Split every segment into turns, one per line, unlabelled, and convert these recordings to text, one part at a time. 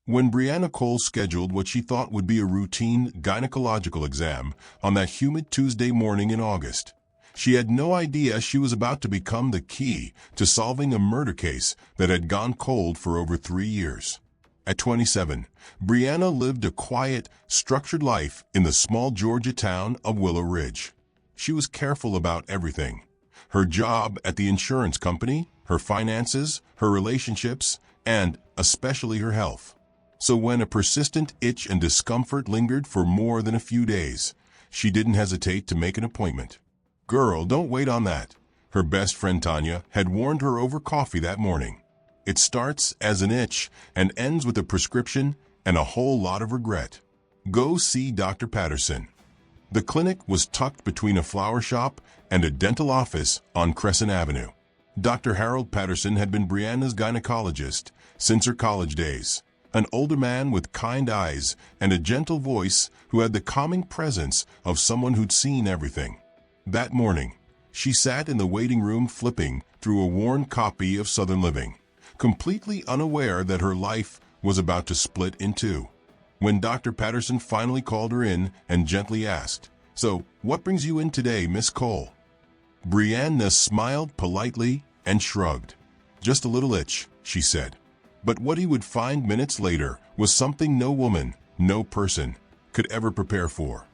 When Brianna Cole scheduled what she thought would be a routine gynecological exam on that humid Tuesday morning in August, she had no idea she was about to become the key to solving a murder case that had gone cold for over 3 years. At 27, Brianna lived a quiet, structured life in the small Georgia town of Willow Ridge. She was careful about everything: her job at the insurance company, her finances, her relationships, and especially her health. So when a persistent itch and discomfort lingered for more than a few days, she didn't hesitate to make an appointment. "Girl, don't wait on that," her best friend Tanya had warned her over coffee that morning. "It starts as an itch and ends with a prescription and a whole lot of regret. Go see Dr. Patterson." The clinic was tucked between a flower shop and a dental office on Crescent Avenue. Dr. Harold Patterson had been Brianna's gynecologist since her college days, an older man with kind eyes and a gentle voice who had the calming presence of someone who'd seen everything. That morning, she sat in the waiting room flipping through a worn copy of Southern Living, completely unaware that her life was about to split in two. When Dr. Patterson finally called her in and gently asked, "So, what brings you in today, Miss Cole?" Brianna smiled politely and shrugged. "Just a little itch," she said. But what he would find minutes later was something no woman, no person, could ever prepare for.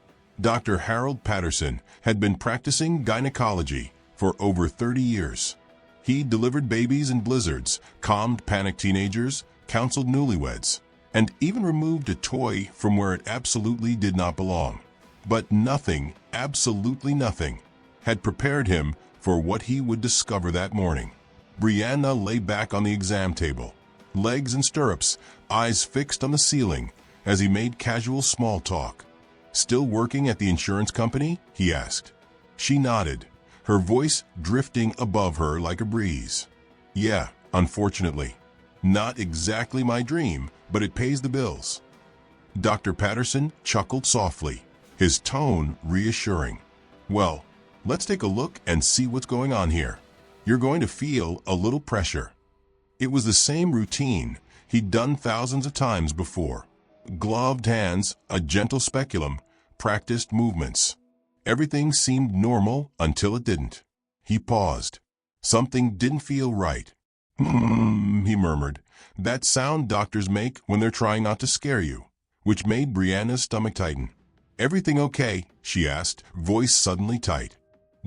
Dr. Harold Patterson had been practicing gynecology for over 30 years. He delivered babies in blizzards, calmed panicked teenagers, counseled newlyweds, and even removed a toy from where it absolutely did not belong. But nothing, absolutely nothing, had prepared him for what he would discover that morning. Brianna lay back on the exam table, legs in stirrups, eyes fixed on the ceiling, as he made casual small talk. "Still working at the insurance company?" he asked. She nodded, her voice drifting above her like a breeze. "Yeah, unfortunately. Not exactly my dream, but it pays the bills." Dr. Patterson chuckled softly, his tone reassuring. "Well, let's take a look and see what's going on here. You're going to feel a little pressure." It was the same routine he'd done thousands of times before. Gloved hands, a gentle speculum, practiced movements. Everything seemed normal until it didn't. He paused. Something didn't feel right. He murmured, that sound doctors make when they're trying not to scare you, which made Brianna's stomach tighten. "Everything okay?" she asked, voice suddenly tight.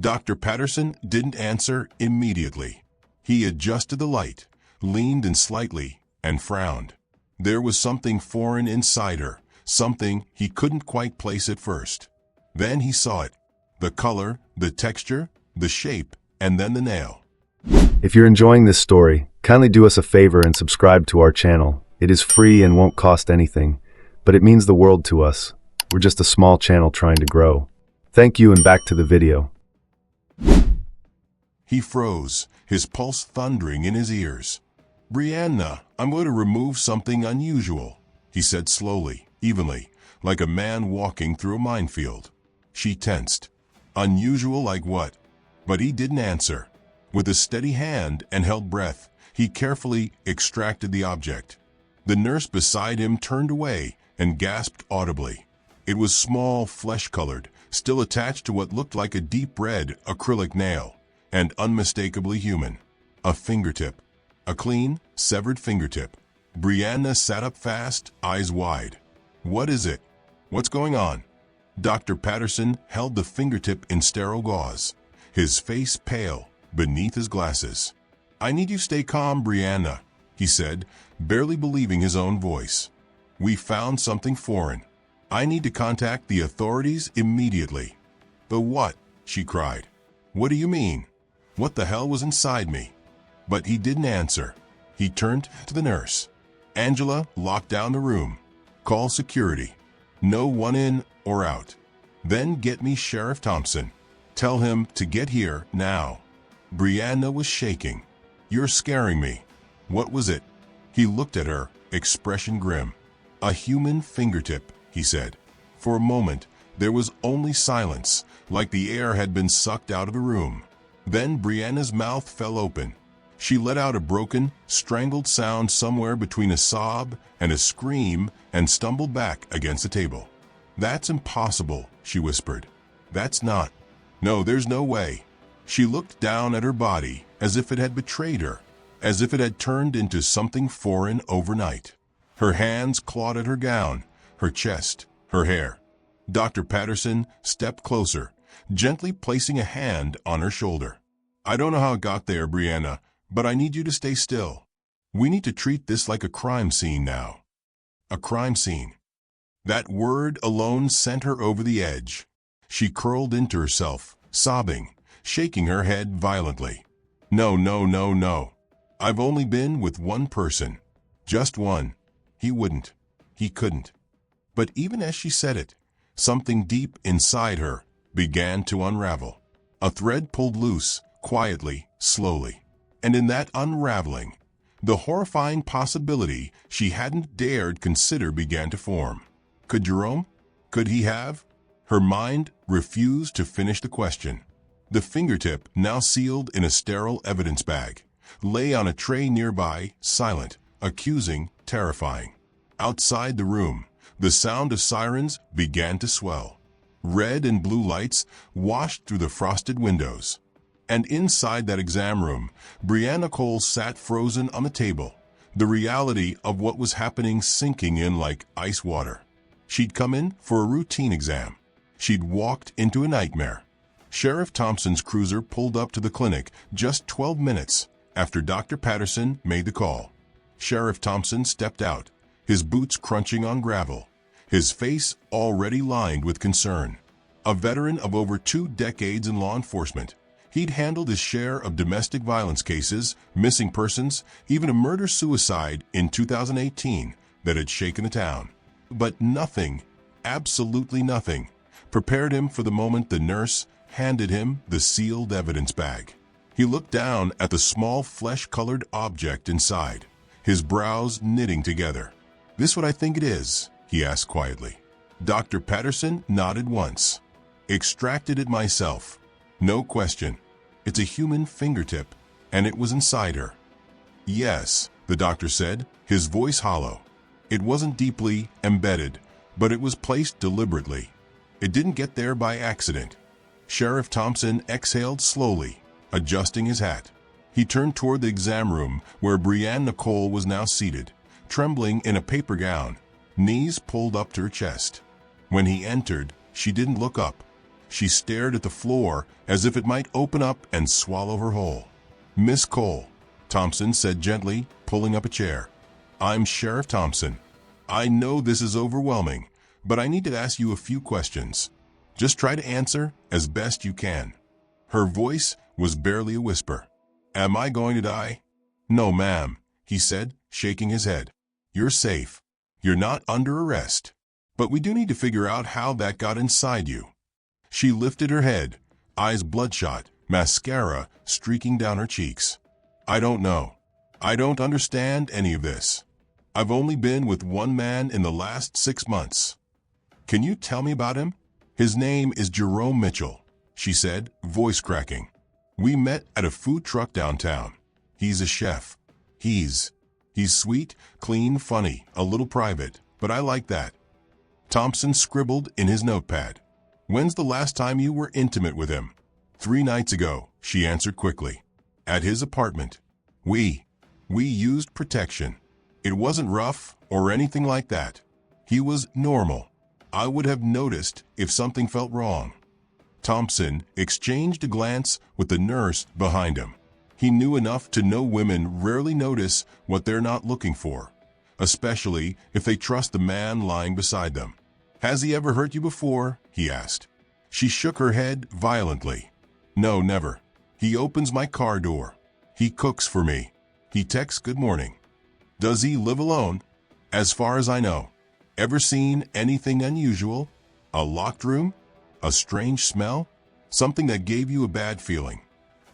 Dr. Patterson didn't answer immediately. He adjusted the light, leaned in slightly, and frowned. There was something foreign inside her, something he couldn't quite place at first. Then he saw it. The color, the texture, the shape, and then the nail.
If you're enjoying this story, kindly do us a favor and subscribe to our channel. It is free and won't cost anything, but it means the world to us. We're just a small channel trying to grow. Thank you, and back to the video.
He froze, his pulse thundering in his ears. "Brianna, I'm going to remove something unusual," he said slowly, evenly, like a man walking through a minefield. She tensed. Unusual like what? But he didn't answer. With a steady hand and held breath, he carefully extracted the object. The nurse beside him turned away and gasped audibly. It was small, flesh-colored, still attached to what looked like a deep red acrylic nail, and unmistakably human. A fingertip. A clean, severed fingertip. Brianna sat up fast, eyes wide. "What is it? What's going on?" Dr. Patterson held the fingertip in sterile gauze, his face pale beneath his glasses. "I need you to stay calm, Brianna," he said, barely believing his own voice. "We found something foreign. I need to contact the authorities immediately." "The what?" she cried. "What do you mean? What the hell was inside me?" But he didn't answer. He turned to the nurse. "Angela, lock down the room. Call security. No one in or out. Then get me Sheriff Thompson. Tell him to get here now." Brianna was shaking. "You're scaring me." "What was it?" He looked at her, expression grim. "A human fingertip," he said. For a moment, there was only silence, like the air had been sucked out of the room. Then Brianna's mouth fell open. She let out a broken, strangled sound somewhere between a sob and a scream and stumbled back against the table. "That's impossible," she whispered. "That's not. No, there's no way." She looked down at her body as if it had betrayed her, as if it had turned into something foreign overnight. Her hands clawed at her gown, her chest, her hair. Dr. Patterson stepped closer, gently placing a hand on her shoulder. "I don't know how it got there, Brianna, but I need you to stay still. We need to treat this like a crime scene now." A crime scene. That word alone sent her over the edge. She curled into herself, sobbing, shaking her head violently. "No, no, no, no. I've only been with one person. Just one. He wouldn't. He couldn't." But even as she said it, something deep inside her began to unravel. A thread pulled loose, quietly, slowly. And in that unraveling, the horrifying possibility she hadn't dared consider began to form. Could Jerome? Could he have? Her mind refused to finish the question. The fingertip, now sealed in a sterile evidence bag, lay on a tray nearby, silent, accusing, terrifying. Outside the room, the sound of sirens began to swell. Red and blue lights washed through the frosted windows. And inside that exam room, Brianna Cole sat frozen on the table, the reality of what was happening sinking in like ice water. She'd come in for a routine exam. She'd walked into a nightmare. Sheriff Thompson's cruiser pulled up to the clinic just 12 minutes after Dr. Patterson made the call. Sheriff Thompson stepped out, his boots crunching on gravel, his face already lined with concern. A veteran of over 2 decades in law enforcement, he'd handled his share of domestic violence cases, missing persons, even a murder-suicide in 2018 that had shaken the town. But nothing, absolutely nothing, prepared him for the moment the nurse handed him the sealed evidence bag. He looked down at the small flesh-colored object inside, his brows knitting together. "This what I think it is?" he asked quietly. Dr. Patterson nodded once. "Extracted it myself. No question. It's a human fingertip, and it was inside her." "Yes," the doctor said, his voice hollow. "It wasn't deeply embedded, but it was placed deliberately. It didn't get there by accident." Sheriff Thompson exhaled slowly, adjusting his hat. He turned toward the exam room where Brianna Cole was now seated, trembling in a paper gown, knees pulled up to her chest. When he entered, she didn't look up. She stared at the floor as if it might open up and swallow her whole. "Miss Cole," Thompson said gently, pulling up a chair. "I'm Sheriff Thompson. I know this is overwhelming, but I need to ask you a few questions. Just try to answer as best you can." Her voice was barely a whisper. "Am I going to die?" "No, ma'am," he said, shaking his head. "You're safe. You're not under arrest. But we do need to figure out how that got inside you." She lifted her head, eyes bloodshot, mascara streaking down her cheeks. "I don't know. I don't understand any of this. I've only been with one man in the last 6 months." "Can you tell me about him?" "His name is Jerome Mitchell," she said, voice cracking. "We met at a food truck downtown. He's a chef. He's sweet, clean, funny, a little private, but I like that." Thompson scribbled in his notepad. "When's the last time you were intimate with him?" 3 nights ago, she answered quickly. "At his apartment. We used protection. It wasn't rough or anything like that. He was normal. I would have noticed if something felt wrong." Thompson exchanged a glance with the nurse behind him. He knew enough to know women rarely notice what they're not looking for, especially if they trust the man lying beside them. "Has he ever hurt you before?" he asked. She shook her head violently. "No, never. He opens my car door. He cooks for me. He texts good morning." "Does he live alone?" "As far as I know." "Ever seen anything unusual? A locked room? A strange smell? Something that gave you a bad feeling?"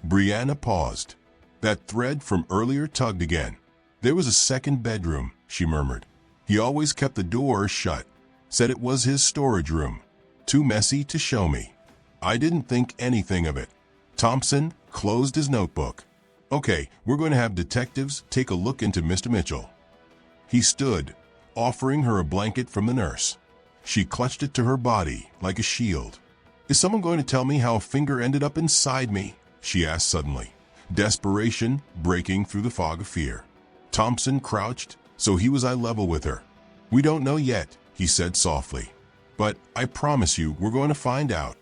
Brianna paused. That thread from earlier tugged again. "There was a second bedroom," she murmured. "He always kept the door shut. Said it was his storage room. Too messy to show me. I didn't think anything of it." Thompson closed his notebook. Okay, we're going to have detectives take a look into Mr. Mitchell. He stood, offering her a blanket from the nurse. She clutched it to her body like a shield. Is someone going to tell me how a finger ended up inside me? She asked suddenly, desperation breaking through the fog of fear. Thompson crouched, so he was eye level with her. We don't know yet, he said softly. But I promise you, we're going to find out.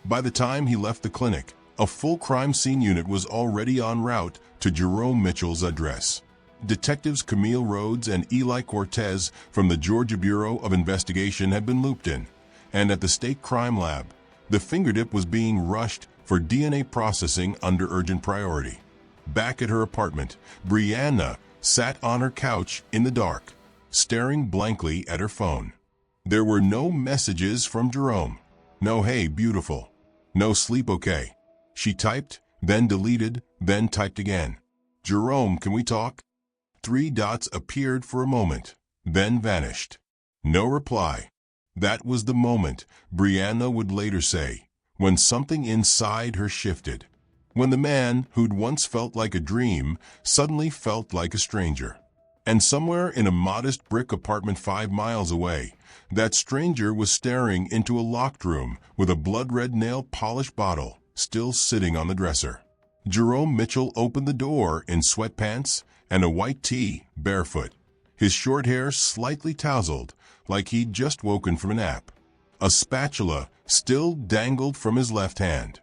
By the time he left the clinic, a full crime scene unit was already en route to Jerome Mitchell's address. Detectives Camille Rhodes and Eli Cortez from the Georgia Bureau of Investigation had been looped in, and at the state crime lab, the fingertip was being rushed for DNA processing under urgent priority. Back at her apartment, Brianna sat on her couch in the dark, staring blankly at her phone. There were no messages from Jerome. No "Hey, beautiful." No "Sleep okay." She typed, then deleted, then typed again. Jerome, can we talk? 3 dots appeared for a moment, then vanished. No reply. That was the moment, Brianna would later say, when something inside her shifted. When the man who'd once felt like a dream suddenly felt like a stranger. And somewhere in a modest brick apartment 5 miles away, that stranger was staring into a locked room with a blood-red nail-polish bottle still sitting on the dresser. Jerome Mitchell opened the door in sweatpants and a white tee, barefoot, his short hair slightly tousled, like he'd just woken from a nap. A spatula still dangled from his left hand.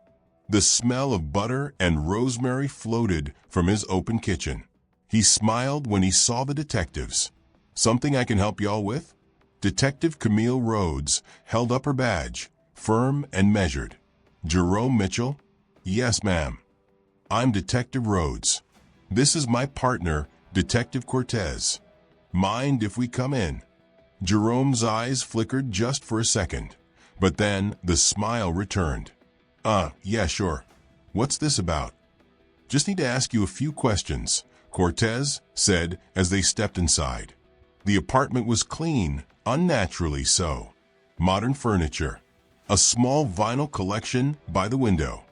The smell of butter and rosemary floated from his open kitchen. He smiled when he saw the detectives. Something I can help y'all with? Detective Camille Rhodes held up her badge, firm and measured. Jerome Mitchell? Yes, ma'am. I'm Detective Rhodes. This is my partner, Detective Cortez. Mind if we come in? Jerome's eyes flickered just for a second, but then the smile returned. Yeah, sure. What's this about? Just need to ask you a few questions, Cortez said as they stepped inside. The apartment was clean, unnaturally so. Modern furniture. A small vinyl collection by the window.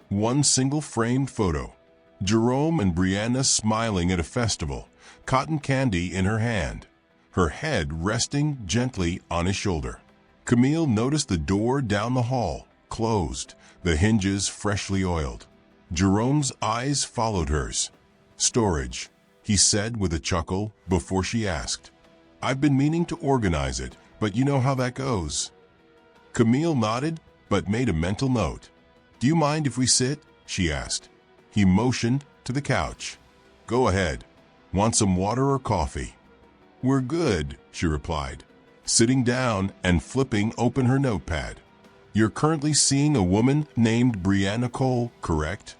One single framed photo. Jerome and Brianna smiling at a festival, cotton candy in her hand, her head resting gently on his shoulder. Camille noticed the door down the hall, closed, the hinges freshly oiled. Jerome's eyes followed hers. Storage, he said with a chuckle before she asked. I've been meaning to organize it, but you know how that goes. Camille nodded, but made a mental note. Do you mind if we sit? She asked. He motioned to the couch. Go ahead. Want some water or coffee? We're good, she replied, sitting down and flipping open her notepad. You're currently seeing a woman named Brianna Cole, correct?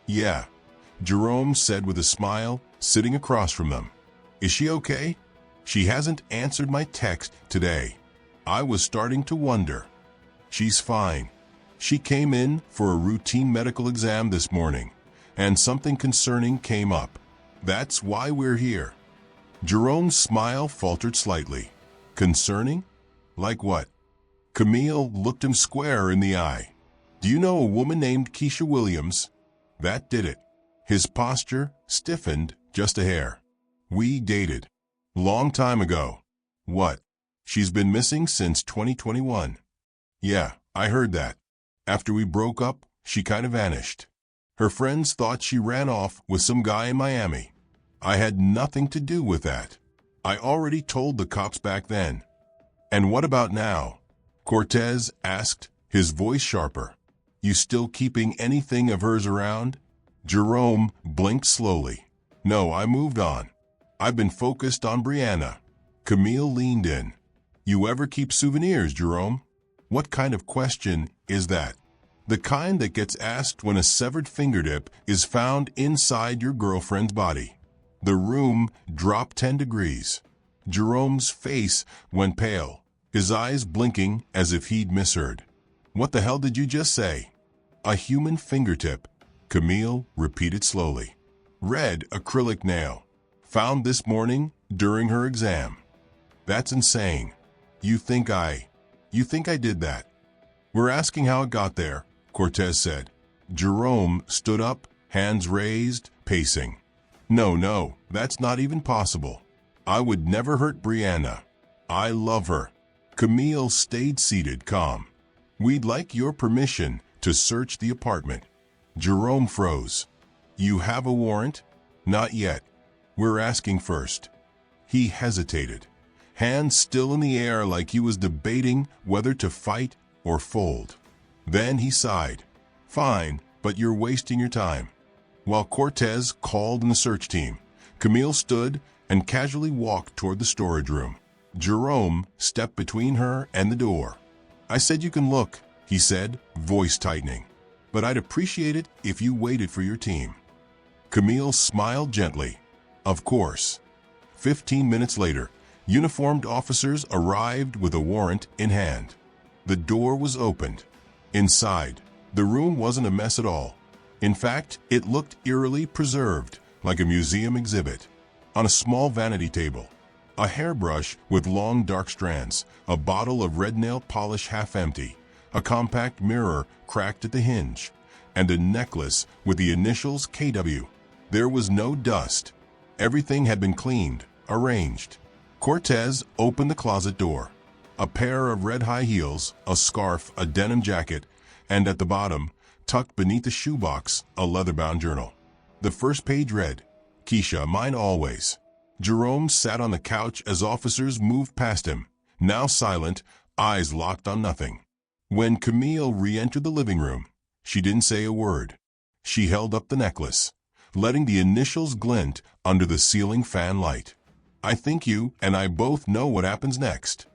Yeah, Jerome said with a smile, sitting across from them. Is she okay? She hasn't answered my text today. I was starting to wonder. She's fine. She came in for a routine medical exam this morning, and something concerning came up. That's why we're here. Jerome's smile faltered slightly. Concerning? Like what? Camille looked him square in the eye. Do you know a woman named Keisha Williams? That did it. His posture stiffened just a hair. We dated. Long time ago. What? She's been missing since 2021. Yeah, I heard that. After we broke up, she kind of vanished. Her friends thought she ran off with some guy in Miami. I had nothing to do with that. I already told the cops back then. And what about now? Cortez asked, his voice sharper. You still keeping anything of hers around? Jerome blinked slowly. No, I moved on. I've been focused on Brianna. Camille leaned in. You ever keep souvenirs, Jerome? What kind of question is that? The kind that gets asked when a severed fingertip is found inside your girlfriend's body. The room dropped 10 degrees. Jerome's face went pale, his eyes blinking as if he'd misheard. What the hell did you just say? A human fingertip, Camille repeated slowly. Red acrylic nail. Found this morning during her exam. That's insane. You think I did that? We're asking how it got there, Cortez said. Jerome stood up, hands raised, pacing. No, that's not even possible. I would never hurt Brianna. I love her. Camille stayed seated, calm. We'd like your permission to search the apartment. Jerome froze. You have a warrant? Not yet. We're asking first. He hesitated, hands still in the air like he was debating whether to fight or fold. Then he sighed. Fine, but you're wasting your time. While Cortez called in the search team, Camille stood and casually walked toward the storage room. Jerome stepped between her and the door. I said you can look, he said, voice tightening. But I'd appreciate it if you waited for your team. Camille smiled gently. Of course. 15 minutes later, uniformed officers arrived with a warrant in hand. The door was opened. Inside, the room wasn't a mess at all. In fact, it looked eerily preserved, like a museum exhibit. On a small vanity table, a hairbrush with long dark strands, a bottle of red nail polish half empty, a compact mirror cracked at the hinge, and a necklace with the initials KW. There was no dust. Everything had been cleaned, arranged. Cortez opened the closet door. A pair of red high heels, a scarf, a denim jacket, and at the bottom, tucked beneath the shoebox, a leather-bound journal. The first page read, Keisha, mine always. Jerome sat on the couch as officers moved past him, now silent, eyes locked on nothing. When Camille re-entered the living room, she didn't say a word. She held up the necklace, letting the initials glint under the ceiling fan light. I think you and I both know what happens next.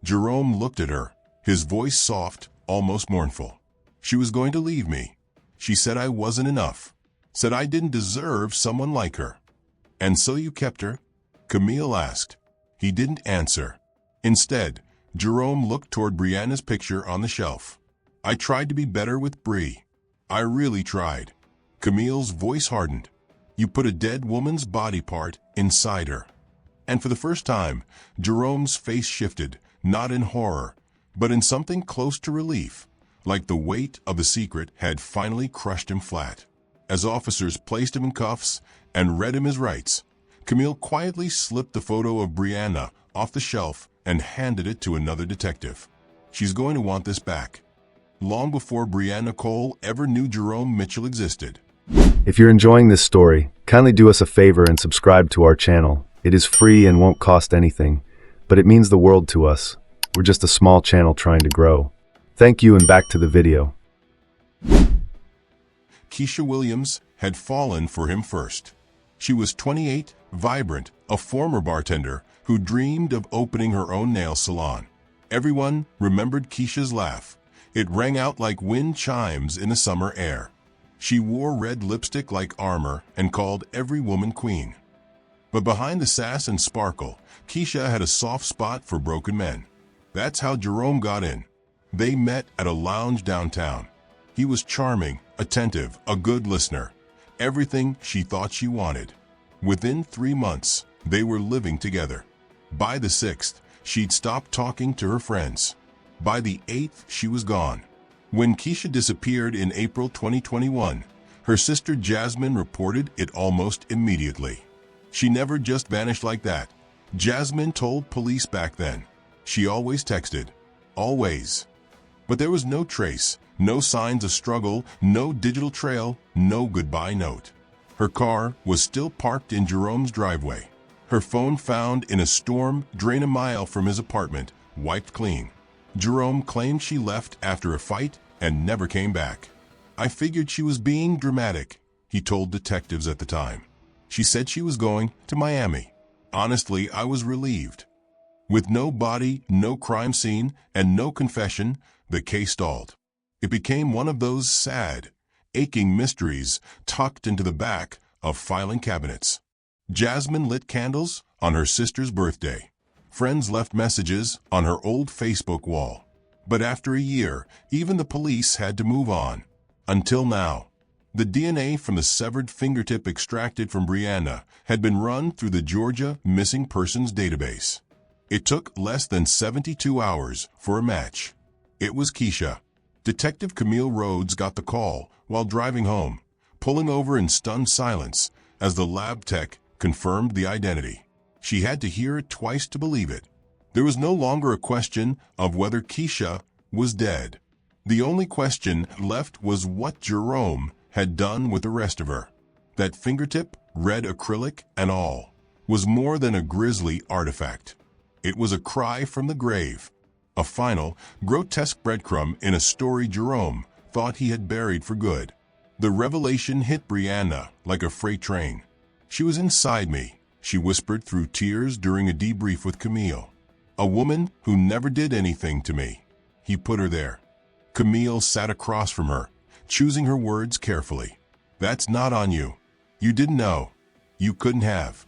Jerome looked at her, his voice soft, almost mournful. She was going to leave me. She said I wasn't enough, said I didn't deserve someone like her. And so you kept her? Camille asked. He didn't answer. Instead, Jerome looked toward Brianna's picture on the shelf. I tried to be better with Bri. I really tried. Camille's voice hardened. You put a dead woman's body part inside her. And for the first time, Jerome's face shifted, not in horror, but in something close to relief, like the weight of the secret had finally crushed him flat. As officers placed him in cuffs and read him his rights, Camille quietly slipped the photo of Brianna off the shelf and handed it to another detective. She's going to want this back. Long before Brianna Cole ever knew Jerome Mitchell existed.
If you're enjoying this story, kindly do us a favor and subscribe to our channel. It is free and won't cost anything, but it means the world to us. We're just a small channel trying to grow. Thank you, and back to the video.
Keisha Williams had fallen for him first. She was 28, vibrant, a former bartender who dreamed of opening her own nail salon. Everyone remembered Keisha's laugh. It rang out like wind chimes in the summer air. She wore red lipstick like armor and called every woman queen. But behind the sass and sparkle, Keisha had a soft spot for broken men. That's how Jerome got in. They met at a lounge downtown. He was charming, attentive, a good listener. Everything she thought she wanted. Within 3 months, they were living together. By the 6th, she'd stopped talking to her friends. By the 8th, she was gone. When Keisha disappeared in April 2021, her sister Jasmine reported it almost immediately. She never just vanished like that. Jasmine told police back then. She always texted. Always. But there was no trace, no signs of struggle, no digital trail, no goodbye note. Her car was still parked in Jerome's driveway. Her phone found in a storm drain a mile from his apartment, wiped clean. Jerome claimed she left after a fight and never came back. I figured she was being dramatic, he told detectives at the time. She said she was going to Miami. Honestly, I was relieved. With no body, no crime scene, and no confession, the case stalled. It became one of those sad, aching mysteries tucked into the back of filing cabinets. Jasmine lit candles on her sister's birthday. Friends left messages on her old Facebook wall. But after a year, even the police had to move on. Until now. The DNA from the severed fingertip extracted from Brianna had been run through the Georgia Missing Persons database. It took less than 72 hours for a match. It was Keisha. Detective Camille Rhodes got the call while driving home. pulling over in stunned silence as the lab tech confirmed the identity. She had to hear it twice to believe it. There was no longer a question of whether Keisha was dead. The only question left was what Jerome had done with the rest of her. That fingertip, red acrylic and all, was more than a grisly artifact. It was a cry from the grave, a final, grotesque breadcrumb in a story Jerome thought he had buried for good. The revelation hit Brianna like a freight train. "She was inside me," she whispered through tears during a debrief with Camille. "A woman who never did anything to me." He put her there. Camille sat across from her, choosing her words carefully. "That's not on you. You didn't know. You couldn't have."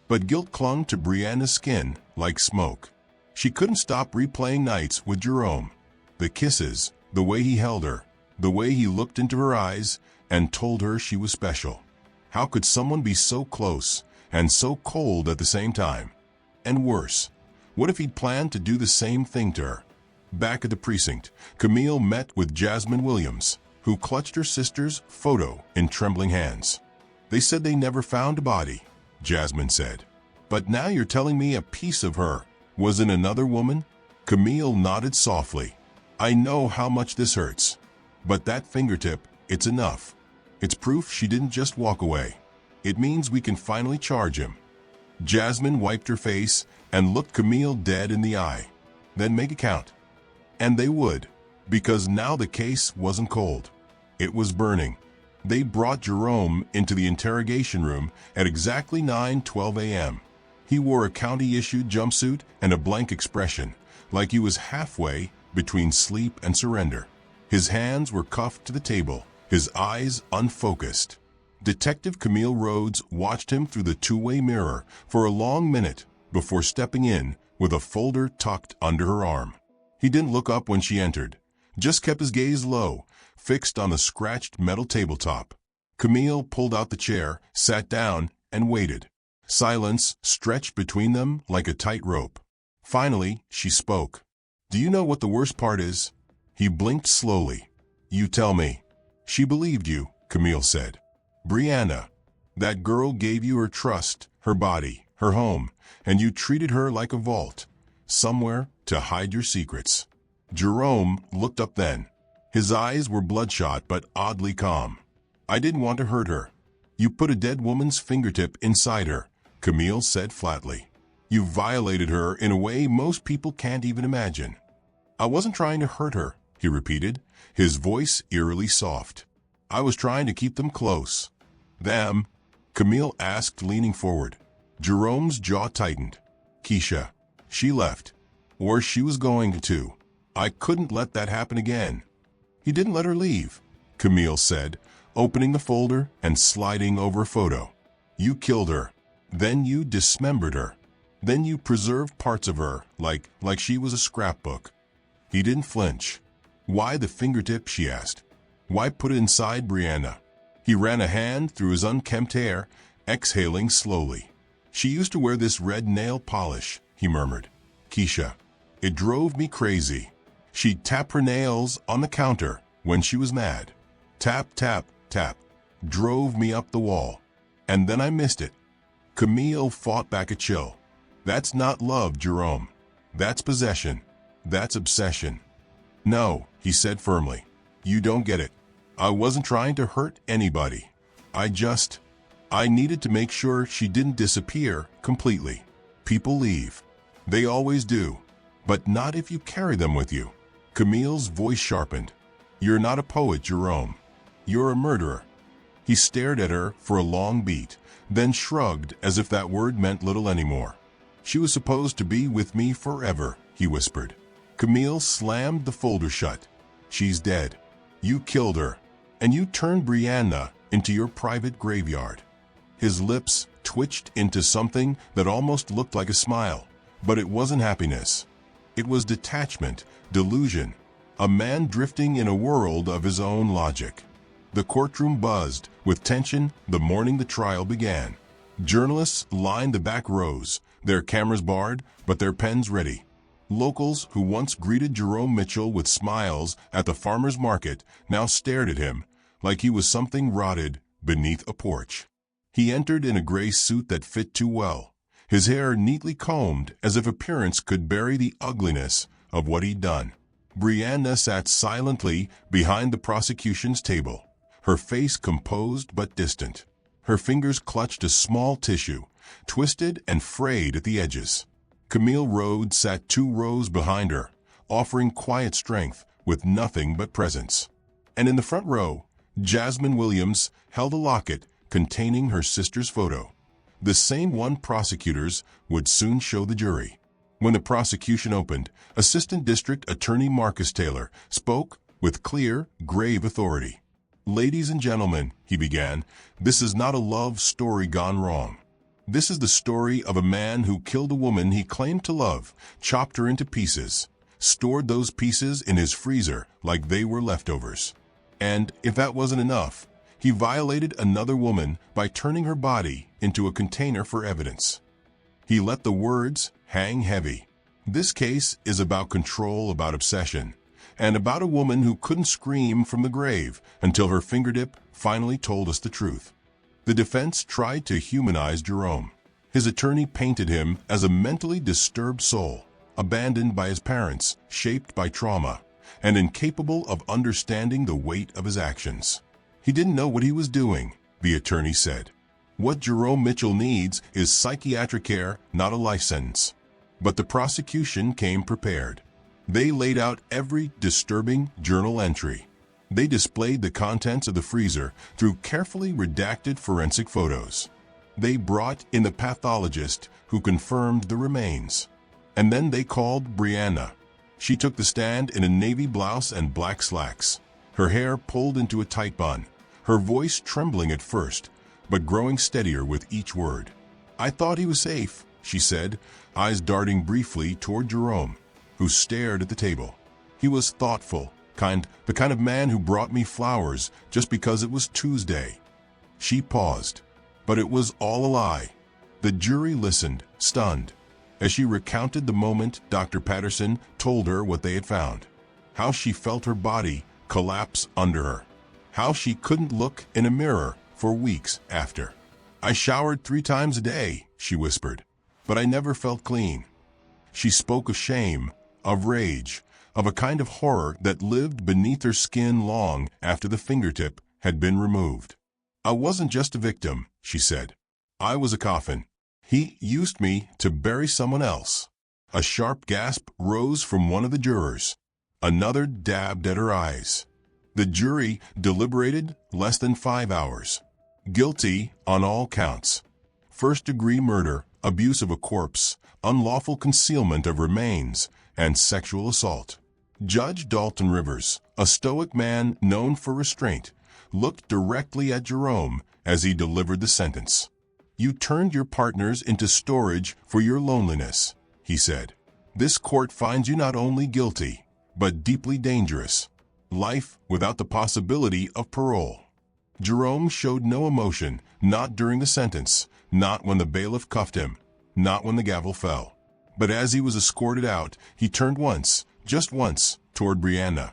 But guilt clung to Brianna's skin like smoke. She couldn't stop replaying nights with Jerome. The kisses, the way he held her, the way he looked into her eyes and told her she was special. How could someone be so close and so cold at the same time? And worse, what if he'd planned to do the same thing to her? Back at the precinct, Camille met with Jasmine Williams, who clutched her sister's photo in trembling hands. "They said they never found a body," Jasmine said. "But now you're telling me a piece of her was in another woman?" Camille nodded softly. "I know how much this hurts. But that fingertip, it's enough. It's proof she didn't just walk away. It means we can finally charge him." Jasmine wiped her face and looked Camille dead in the eye. "Then make it count." And they would, because now the case wasn't cold. It was burning. They brought Jerome into the interrogation room at exactly 9:12 a.m. He wore a county-issued jumpsuit and a blank expression, like he was halfway between sleep and surrender. His hands were cuffed to the table, his eyes unfocused. Detective Camille Rhodes watched him through the two-way mirror for a long minute before stepping in with a folder tucked under her arm. He didn't look up when she entered, just kept his gaze low, fixed on the scratched metal tabletop. Camille pulled out the chair, sat down, and waited. Silence stretched between them like a tight rope. Finally, she spoke. "Do you know what the worst part is?" He blinked slowly. "You tell me." "She believed you," Camille said. "Brianna, that girl gave you her trust, her body, her home, and you treated her like a vault, somewhere to hide your secrets." Jerome looked up then. His eyes were bloodshot but oddly calm. "I didn't want to hurt her." "You put a dead woman's fingertip inside her," Camille said flatly. "You violated her in a way most people can't even imagine." "I wasn't trying to hurt her," he repeated, his voice eerily soft. "I was trying to keep them close." "Them?" Camille asked, leaning forward. Jerome's jaw tightened. "Keisha. She left. Or she was going to. I couldn't let that happen again." "He didn't let her leave," Camille said, opening the folder and sliding over a photo. "You killed her. Then you dismembered her. Then you preserved parts of her, like she was a scrapbook." He didn't flinch. "Why the fingertip?" she asked. "Why put it inside Brianna?" He ran a hand through his unkempt hair, exhaling slowly. "She used to wear this red nail polish," he murmured. "Keisha. It drove me crazy. She'd tap her nails on the counter when she was mad. Tap, tap, tap. Drove me up the wall. And then I missed it." Camille fought back a chill. "That's not love, Jerome. That's possession. That's obsession." "No," he said firmly. "You don't get it. I wasn't trying to hurt anybody. I needed to make sure she didn't disappear completely. People leave. They always do. But not if you carry them with you." Camille's voice sharpened. "You're not a poet, Jerome. You're a murderer." He stared at her for a long beat, then shrugged as if that word meant little anymore. "She was supposed to be with me forever," he whispered. Camille slammed the folder shut. "She's dead. You killed her, and you turned Brianna into your private graveyard." His lips twitched into something that almost looked like a smile, but it wasn't happiness. It was detachment, delusion, a man drifting in a world of his own logic. The courtroom buzzed with tension the morning the trial began. Journalists lined the back rows, their cameras barred, but their pens ready. Locals who once greeted Jerome Mitchell with smiles at the farmer's market now stared at him, like he was something rotted beneath a porch. He entered in a gray suit that fit too well, his hair neatly combed as if appearance could bury the ugliness of what he'd done. Brianna sat silently behind the prosecution's table, her face composed but distant. Her fingers clutched a small tissue, twisted and frayed at the edges. Camille Rhodes sat 2 rows behind her, offering quiet strength with nothing but presence. And in the front row, Jasmine Williams held a locket containing her sister's photo, the same one prosecutors would soon show the jury. When the prosecution opened, Assistant District Attorney Marcus Taylor spoke with clear, grave authority. "Ladies and gentlemen," he began, "this is not a love story gone wrong. This is the story of a man who killed a woman he claimed to love, chopped her into pieces, stored those pieces in his freezer like they were leftovers. And, if that wasn't enough, he violated another woman by turning her body into a container for evidence. He let the words hang heavy. This case is about control, about obsession, and about a woman who couldn't scream from the grave until her fingertip finally told us the truth." The defense tried to humanize Jerome. His attorney painted him as a mentally disturbed soul, abandoned by his parents, shaped by trauma, and incapable of understanding the weight of his actions. "He didn't know what he was doing," the attorney said. "What Jerome Mitchell needs is psychiatric care, not a life sentence." But the prosecution came prepared. They laid out every disturbing journal entry. They displayed the contents of the freezer through carefully redacted forensic photos. They brought in the pathologist who confirmed the remains. And then they called Brianna. She took the stand in a navy blouse and black slacks, her hair pulled into a tight bun, her voice trembling at first, but growing steadier with each word. "I thought he was safe," she said, eyes darting briefly toward Jerome, who stared at the table. "He was thoughtful, the kind of man who brought me flowers just because it was Tuesday." She paused, but it was all a lie. The jury listened, stunned, as she recounted the moment Dr. Patterson told her what they had found, how she felt her body collapse under her, how she couldn't look in a mirror for weeks after. "I showered 3 times a day," she whispered, "but I never felt clean." She spoke of shame, of rage, of a kind of horror that lived beneath her skin long after the fingertip had been removed. "I wasn't just a victim," she said. "I was a coffin. He used me to bury someone else." A sharp gasp rose from one of the jurors. Another dabbed at her eyes. The jury deliberated less than 5 hours. Guilty on all counts. First-degree murder, abuse of a corpse, unlawful concealment of remains, and sexual assault. Judge Dalton Rivers, a stoic man known for restraint, looked directly at Jerome as he delivered the sentence. "You turned your partners into storage for your loneliness," he said. "This court finds you not only guilty, but deeply dangerous. Life without the possibility of parole." Jerome showed no emotion, not during the sentence, not when the bailiff cuffed him, not when the gavel fell. But as he was escorted out, he turned once, just once, toward Brianna.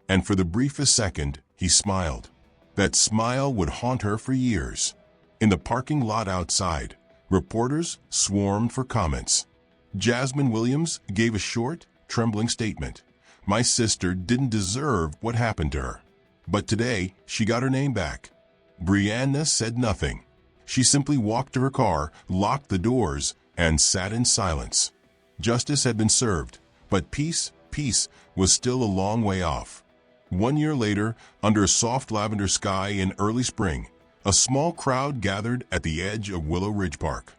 And for the briefest second, he smiled. That smile would haunt her for years. In the parking lot outside, reporters swarmed for comments. Jasmine Williams gave a short, trembling statement. "My sister didn't deserve what happened to her. But today, she got her name back." Brianna said nothing. She simply walked to her car, locked the doors, and sat in silence. Justice had been served, but peace was still a long way off. 1 year later, under a soft lavender sky in early spring, a small crowd gathered at the edge of Willow Ridge Park.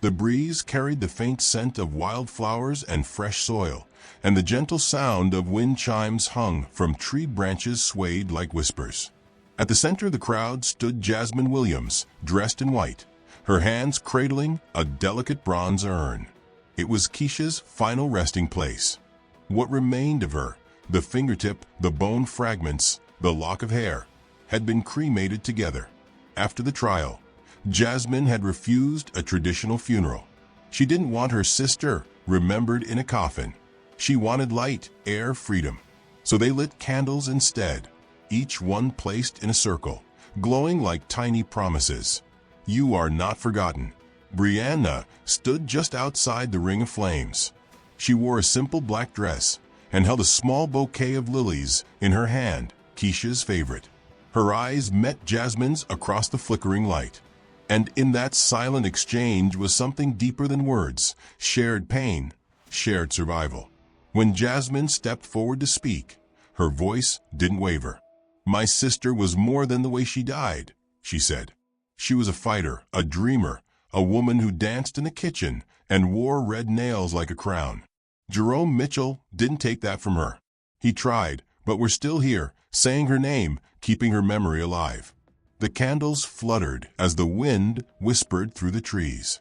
The breeze carried the faint scent of wildflowers and fresh soil, and the gentle sound of wind chimes hung from tree branches swayed like whispers. At the center of the crowd stood Jasmine Williams, dressed in white, her hands cradling a delicate bronze urn. It was Keisha's final resting place. What remained of her, the fingertip, the bone fragments, the lock of hair, had been cremated together. After the trial, Jasmine had refused a traditional funeral. She didn't want her sister remembered in a coffin. She wanted light, air, freedom. So they lit candles instead. each one placed in a circle, glowing like tiny promises. You are not forgotten. Brianna stood just outside the ring of flames. She wore a simple black dress and held a small bouquet of lilies in her hand, Keisha's favorite. Her eyes met Jasmine's across the flickering light. And in that silent exchange was something deeper than words, shared pain, shared survival. When Jasmine stepped forward to speak, her voice didn't waver. "My sister was more than the way she died," she said. "She was a fighter, a dreamer, a woman who danced in the kitchen and wore red nails like a crown." Jerome Mitchell didn't take that from her. He tried, but we're still here, saying her name, keeping her memory alive. The candles fluttered as the wind whispered through the trees.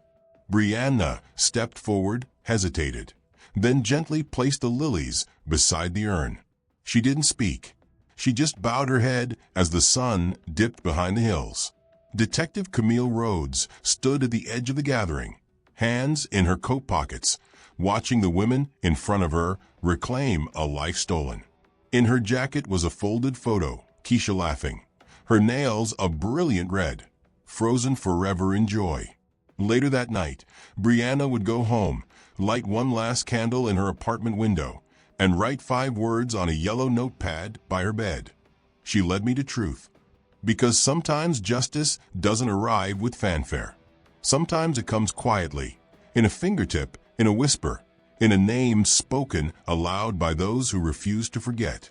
Brianna stepped forward, hesitated, then gently placed the lilies beside the urn. She didn't speak. She just bowed her head as the sun dipped behind the hills. Detective Camille Rhodes stood at the edge of the gathering, hands in her coat pockets, watching the women in front of her reclaim a life stolen. In her jacket was a folded photo, Keisha laughing, her nails a brilliant red, frozen forever in joy. Later that night, Brianna would go home, light one last candle in her apartment window, and write 5 words on a yellow notepad by her bed. She led me to truth. Because sometimes justice doesn't arrive with fanfare. Sometimes it comes quietly, in a fingertip, in a whisper, in a name spoken aloud by those who refuse to forget.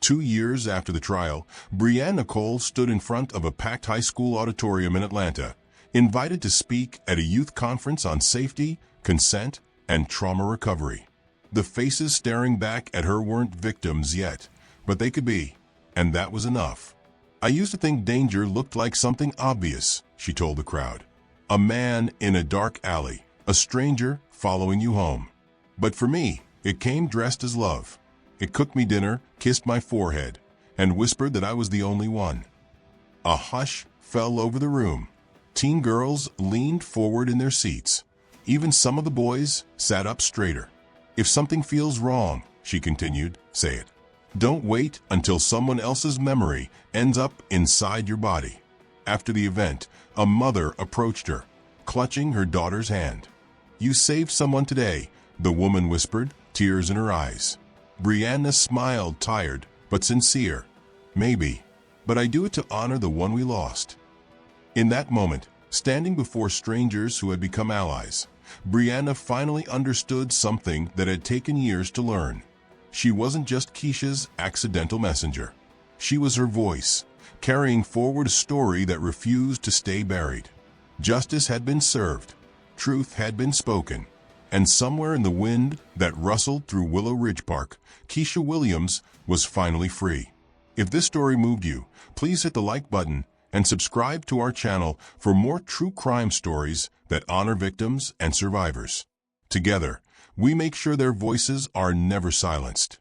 2 years after the trial, Brianna Cole stood in front of a packed high school auditorium in Atlanta, invited to speak at a youth conference on safety, consent, and trauma recovery. The faces staring back at her weren't victims yet, but they could be, and that was enough. "I used to think danger looked like something obvious," she told the crowd. "A man in a dark alley, a stranger following you home. But for me, it came dressed as love. It cooked me dinner, kissed my forehead, and whispered that I was the only one." A hush fell over the room. Teen girls leaned forward in their seats. Even some of the boys sat up straighter. "If something feels wrong," she continued, "say it. Don't wait until someone else's memory ends up inside your body." After the event, a mother approached her, clutching her daughter's hand. "You saved someone today," the woman whispered, tears in her eyes. Brianna smiled, tired but sincere. "Maybe, but I do it to honor the one we lost." In that moment, standing before strangers who had become allies, Brianna finally understood something that had taken years to learn. She wasn't just Keisha's accidental messenger. She was her voice, carrying forward a story that refused to stay buried. Justice had been served, truth had been spoken, and somewhere in the wind that rustled through Willow Ridge Park, Keisha Williams was finally free. If this story moved you, please hit the like button and subscribe to our channel for more true crime stories that honor victims and survivors. Together, we make sure their voices are never silenced.